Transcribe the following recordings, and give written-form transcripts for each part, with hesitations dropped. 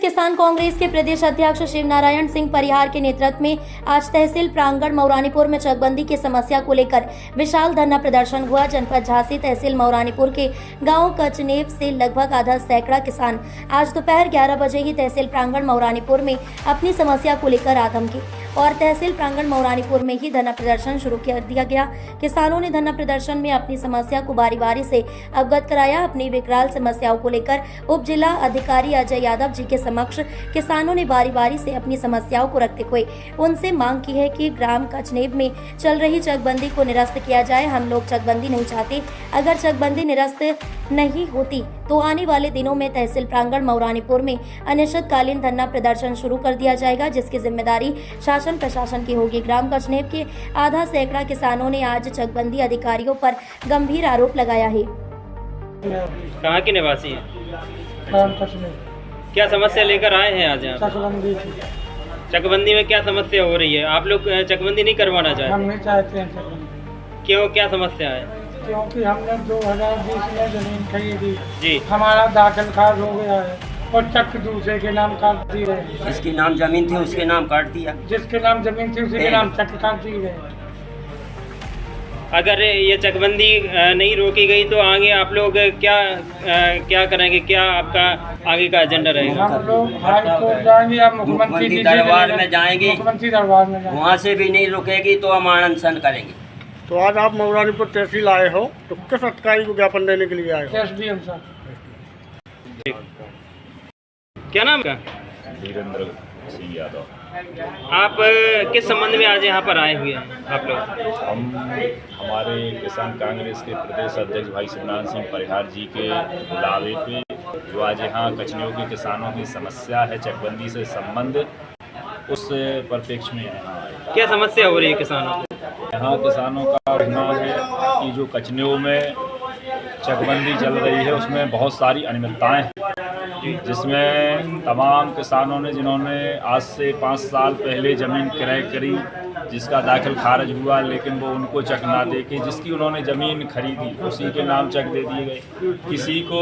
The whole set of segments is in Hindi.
किसान कांग्रेस के प्रदेश अध्यक्ष शिव नारायण सिंह परिहार के नेतृत्व में आज तहसील प्रांगण मौरानीपुर में चकबंदी की समस्या को लेकर विशाल धरना प्रदर्शन हुआ। जनपद झांसी तहसील मौरानीपुर के गांव कचनेव से लगभग आधा सैकड़ा किसान आज दोपहर 11 बजे ही तहसील प्रांगण मौरानीपुर में अपनी समस्या को लेकर आ धमके और तहसील प्रांगण मौरानीपुर में ही धरना प्रदर्शन शुरू कर दिया गया। किसानों ने धरना प्रदर्शन में अपनी समस्या को बारी बारी से अवगत कराया। अपनी विकराल समस्याओं को लेकर उप जिला अधिकारी अजय यादव जी के समक्ष किसानों ने बारी बारी से अपनी समस्याओं को रखते हुए उनसे मांग की है कि ग्राम कचनेब में चल रही चकबंदी को निरस्त किया जाए। हम लोग चकबंदी नहीं चाहते। अगर चकबंदी निरस्त नहीं होती तो आने वाले दिनों में तहसील प्रांगण मौरानीपुर में अनिश्चितकालीन धरना प्रदर्शन शुरू कर दिया जाएगा, जिसकी जिम्मेदारी शासन प्रशासन की होगी। ग्राम कचनेब के आधा सैकड़ा किसानों ने आज चकबंदी अधिकारियों पर गंभीर आरोप लगाया है। कहाँ के निवासी हैं? ग्राम कचनेब। क्या समस्या लेकर आए हैं आज यहाँ? चकबंदी थी। चकबंदी में क्या समस्या हो रही है? आप लोग चकबंदी नहीं करवाना हम चाहते? नहीं चाहते हैं चकबंदी, क्यों, क्या समस्या है? क्योंकि हमने 2020 में जमीन खरीदी, जी, हमारा दाखिल खारिज हो गया है और चक दूसरे के नाम काट दी गए। जिसके नाम जमीन थी उसके नाम काट दिया। जिसके नाम जमीन थी उसी के नाम चक काट दी गए। अगर ये चकबंदी नहीं रोकी गई तो आगे आप लोग क्या करेंगे? क्या आपका आगे का एजेंडा रहेगा? हम लोग हाई कोर्ट जाएंगे या मुख्यमंत्री दरबार में जाएंगे। मुख्यमंत्री दरबार में जाएंगे। वहाँ से भी नहीं रुकेगी तो हम अनशन करेंगे। तो आज आप मौरानीपुर तहसील आए हो, तो किस अधिकारी को ज्ञापन देने के लिए आए हो? SDM साहब। क्या नाम का? वीरेंद्र सिंह यादव। आप किस संबंध में आज यहाँ पर आए हुए हैं आप लोग? हम हमारे किसान कांग्रेस के प्रदेश अध्यक्ष भाई शिवनारायण सिंह परिहार जी के बुलावे पे जो आज यहाँ कचनेव के किसानों की समस्या है चकबंदी से संबंधित, उस परिप्रेक्ष्य में यहाँ आए। क्या समस्या हो रही है किसानों को? यहाँ किसानों का कहना है कि जो कचनेव में चकबंदी चल रही है उसमें बहुत सारी अनियमितताएँ हैं, जिसमें तमाम किसानों ने जिन्होंने आज से 5 साल पहले ज़मीन क्रय करी, जिसका दाखिल खारिज हुआ, लेकिन वो उनको चक ना दे के जिसकी उन्होंने ज़मीन खरीदी उसी के नाम चक दे दिए गए। किसी को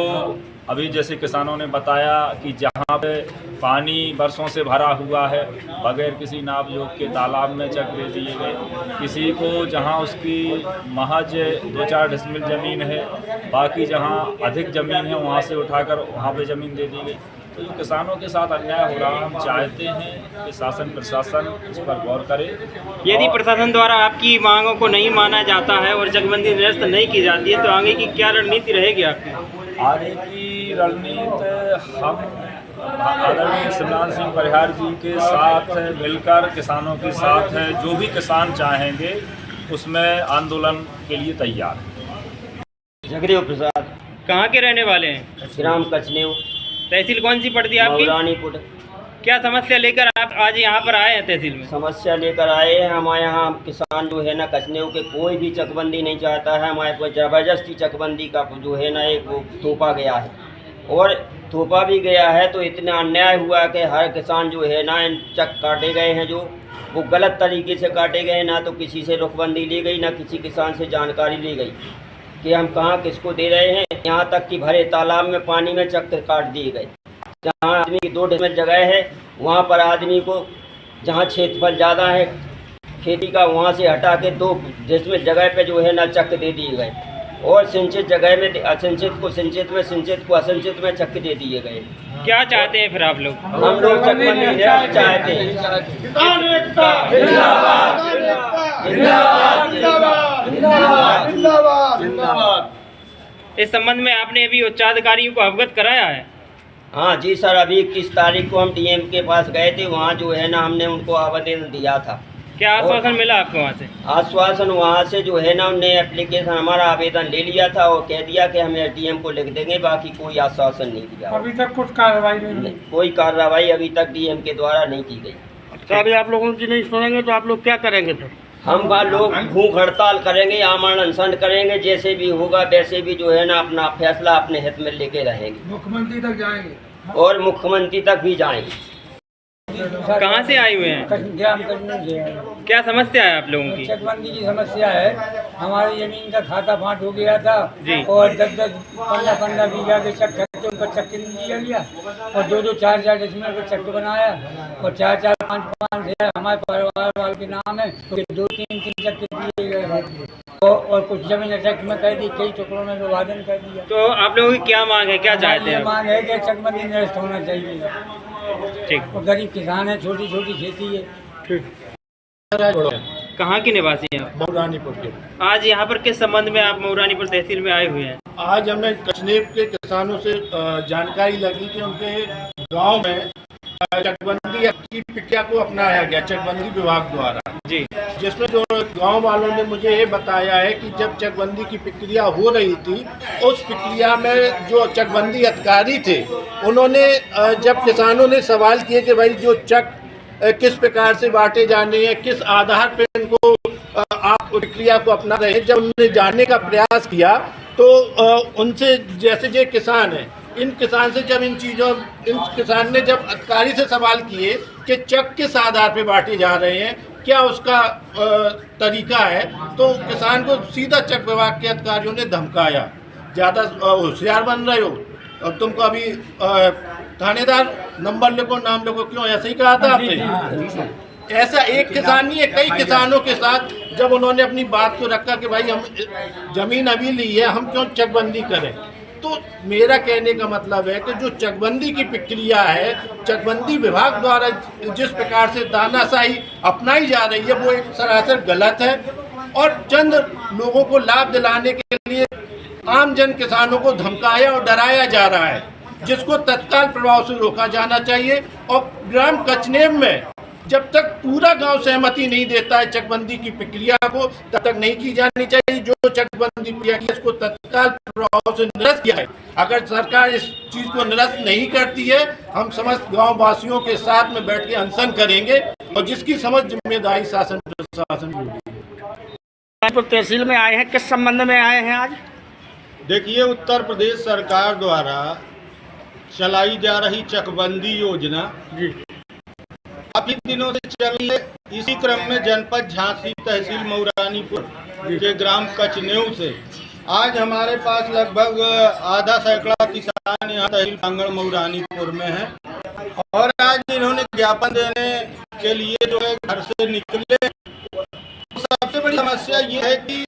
अभी जैसे किसानों ने बताया कि जहाँ पे पानी बरसों से भरा हुआ है बगैर किसी नाप जोख के तालाब में चक दे दिए गए। किसी को जहाँ उसकी महज 2-4 डिसमिल ज़मीन है, बाकी जहाँ अधिक ज़मीन है वहाँ से उठाकर वहाँ पे ज़मीन दे दी गई। तो जो किसानों के साथ अन्याय हो रहा है, हम चाहते हैं कि शासन प्रशासन इस पर गौर करे। यदि प्रशासन द्वारा आपकी मांगों को नहीं माना जाता है और चकबंदी निरस्त नहीं की जाती है तो आगे की क्या रणनीति रहेगी आपकी? आगे की रणनीति हम आदरणीय शिवनारायण सिंह परिहार जी के साथ मिलकर किसानों के साथ है, जो भी किसान चाहेंगे उसमें आंदोलन के लिए तैयार है। जगदेव प्रसाद। कहाँ के रहने वाले हैं? ग्राम कचनेव। तहसील कौन सी पड़ती है आपकी? मौरानीपुर। क्या समस्या लेकर आप आज यहाँ पर आए हैं तहसील में? समस्या लेकर आए हैं। हमारे यहाँ किसान जो है ना कचनेव के कोई भी चकबंदी नहीं चाहता है। हमारे को ज़बरदस्ती चकबंदी का जो है ना एक वो थोपा गया है और थोपा भी गया है तो इतना अन्याय हुआ कि हर किसान जो है ना चक काटे गए हैं, जो वो गलत तरीके से काटे गए। ना तो किसी से रुखबंदी ली गई, ना किसी किसान से जानकारी ली गई कि हम कहाँ किसको दे रहे हैं। यहाँ तक कि भरे तालाब में पानी में चक काट दिए गए। जहाँ आदमी की 2 डिसमिल जगह है वहाँ पर आदमी को जहाँ क्षेत्रफल ज़्यादा है खेती का वहाँ से हटा के 2 डिसमिल जगह पे जो है ना चक दे दिए गए और सिंचित जगह में असिंचित को सिंचित में, सिंचित को असिंचित में चक दे दिए गए। क्या चाहते हैं फिर आप लोग? हम लोग चकबंदी चाहते हैं। इस संबंध में आपने अभी उच्चाधिकारियों को अवगत कराया है? हाँ जी सर, अभी 21 तारीख को हम DM के पास गए थे। वहाँ जो है ना हमने उनको आवेदन दिया था। क्या आश्वासन मिला आपको वहाँ से? आश्वासन वहाँ से जो है ना उन्हें एप्लीकेशन हमारा आवेदन ले लिया था और कह दिया कि हम SDM को लिख देंगे, बाकी कोई आश्वासन नहीं दिया। अभी तक कुछ कार्रवाई नहीं। कोई कार्रवाई अभी तक DM के द्वारा नहीं की गई। अच्छा, अभी आप लोगों की नहीं सुनेंगे तो आप लोग क्या करेंगे फिर? हम लोग भूख हड़ताल करेंगे, आमरण अनशन करेंगे, जैसे भी होगा वैसे भी जो है ना अपना फैसला अपने हित में लेके रहेंगे। मुख्यमंत्री तक जाएंगे और मुख्यमंत्री तक भी जाएंगे। कहाँ से आए हुए हैं? ग्राम कचनेव से। क्या समस्या है आप लोगों की? चकबंदी की समस्या है। हमारी जमीन का खाता फाट हो गया था जी। और 10-10, 15-15 बीघा के चक तो उनका चक्क नहीं लिया और 2-2 4-4 डिसमिल का चक्क बनाया और 4-4 5-5 हमारे परिवार वाले के नाम है तो 2-3 चक्के दिए गए और कुछ जमीन अटैक में कर दी, कई टुकड़ों में विभाजन कर दिया। तो आप लोगों की क्या मांग है, क्या चाहते हैं? मांग है कि चकबंदी निरस्त होना चाहिए। ठीक। और गरीब किसान है, छोटी छोटी खेती है। ठीक। कहाँ के निवासी हैं आप? मऊरानीपुर के। आज यहाँ पर किस संबंध में आप मऊरानीपुर तहसील में आए हुए हैं? आज हमें कचनेर के किसानों से जानकारी लगी कि उनके गांव में चकबंदी की प्रक्रिया को अपनाया गया चकबंदी विभाग द्वारा जी, जिसमें जो गांव वालों ने मुझे ये बताया है कि जब चकबंदी की प्रक्रिया हो रही थी उस प्रक्रिया में जो चकबंदी अधिकारी थे उन्होंने जब किसानों ने सवाल किए कि भाई जो चक किस प्रकार से बांटे जाने हैं, किस आधार पर इनको आप प्रक्रिया को अपना रहे हैं, जब उन्होंने जानने का प्रयास किया तो उनसे जैसे जो किसान हैं इन किसान से जब इन किसान ने जब अधिकारी से सवाल किए कि चक किस आधार पे बांटे जा रहे हैं, क्या उसका तरीका है, तो किसान को सीधा चक विभाग के अधिकारियों ने धमकाया, ज़्यादा होशियार बन रहे हो और तुमको अभी थानेदार नंबर लिखो, नाम लिखो, क्यों ऐसे ही कहा था आपसे? ऐसा एक किसान नहीं है, कई किसानों के साथ जब उन्होंने अपनी बात को रखा कि भाई हम जमीन अभी ली है, हम क्यों चकबंदी करें। तो मेरा कहने का मतलब है कि जो चकबंदी की प्रक्रिया है, चकबंदी विभाग द्वारा जिस प्रकार से तानाशाही अपनाई जा रही है वो एक सरासर गलत है और चंद लोगों को लाभ दिलाने के लिए आम जन किसानों को धमकाया और डराया जा रहा है, जिसको तत्काल प्रभाव से रोका जाना चाहिए। और ग्राम कचनेर में जब तक पूरा गांव सहमति नहीं देता है चकबंदी की प्रक्रिया को, तब तक नहीं की जानी चाहिए। जो चकबंदी प्रक्रिया की इसको तत्काल प्रभाव से निरस्त किया है। अगर सरकार इस चीज को निरस्त नहीं करती है, हम समस्त गांव वासियों के साथ में बैठ के अनशन करेंगे और जिसकी समझ जिम्मेदारी शासन प्रशासन की होगी। तहसील में आए हैं, किस संबंध में आए हैं आज? देखिए, उत्तर प्रदेश सरकार द्वारा चलाई जा रही चकबंदी योजना जी काफी दिनों से चल रही है। इसी क्रम में जनपद झांसी तहसील मऊरानीपुर के ग्राम कचनेऊ से आज हमारे पास लगभग आधा सैकड़ा किसान यहाँ तहसील प्रांगण मऊरानीपुर में है और आज इन्होंने ज्ञापन देने के लिए जो है घर से निकले। तो सबसे बड़ी समस्या ये है कि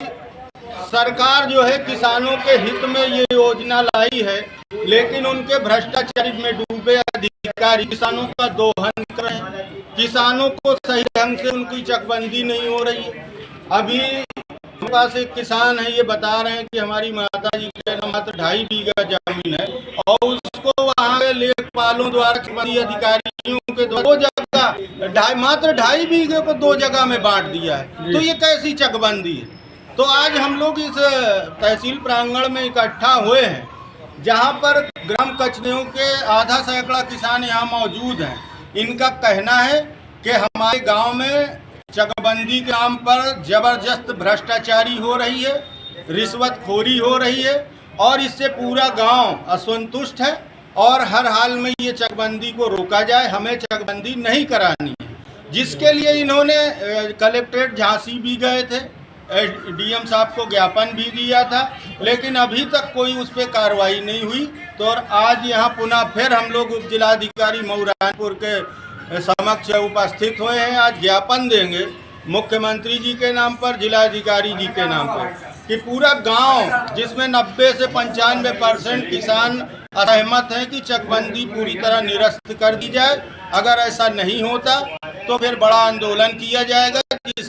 सरकार जो है किसानों के हित में ये योजना लाई है, लेकिन उनके भ्रष्टाचार में डूबे अधिकारी किसानों का दोहन कर रहे हैं। किसानों को सही ढंग से उनकी चकबंदी नहीं हो रही है। अभी हमारे पास एक किसान है, ये बता रहे हैं कि हमारी माता जी के मात्र 2.5 बीघा जमीन है और उसको वहाँ के लेखपालों द्वारा चकबंदी अधिकारियों के द्वारा मात्र 2.5 बीघे को 2 जगह में बांट दिया है। तो ये कैसी चकबंदी है? तो आज हम लोग इस तहसील प्रांगण में इकट्ठा हुए हैं जहां पर ग्राम कचनेऊ के आधा सैकड़ा किसान यहाँ मौजूद हैं। इनका कहना है कि हमारे गांव में चकबंदी के नाम पर जबरदस्त भ्रष्टाचारी हो रही है, रिश्वतखोरी हो रही है और इससे पूरा गांव असंतुष्ट है और हर हाल में ये चकबंदी को रोका जाए, हमें चकबंदी नहीं करानी है। जिसके लिए इन्होंने कलेक्ट्रेट झांसी भी गए थे, डीएम साहब को ज्ञापन भी दिया था, लेकिन अभी तक कोई उस पर कार्रवाई नहीं हुई। तो और आज यहाँ पुनः फिर हम लोग उप जिलाधिकारी मऊरानीपुर के समक्ष उपस्थित हुए हैं। आज ज्ञापन देंगे मुख्यमंत्री जी के नाम पर, जिलाधिकारी जी के नाम पर, कि पूरा गांव जिसमें 90 से 95% किसान असहमत हैं कि चकबंदी पूरी तरह निरस्त कर दी जाए। अगर ऐसा नहीं होता तो फिर बड़ा आंदोलन किया जाएगा कि इसकी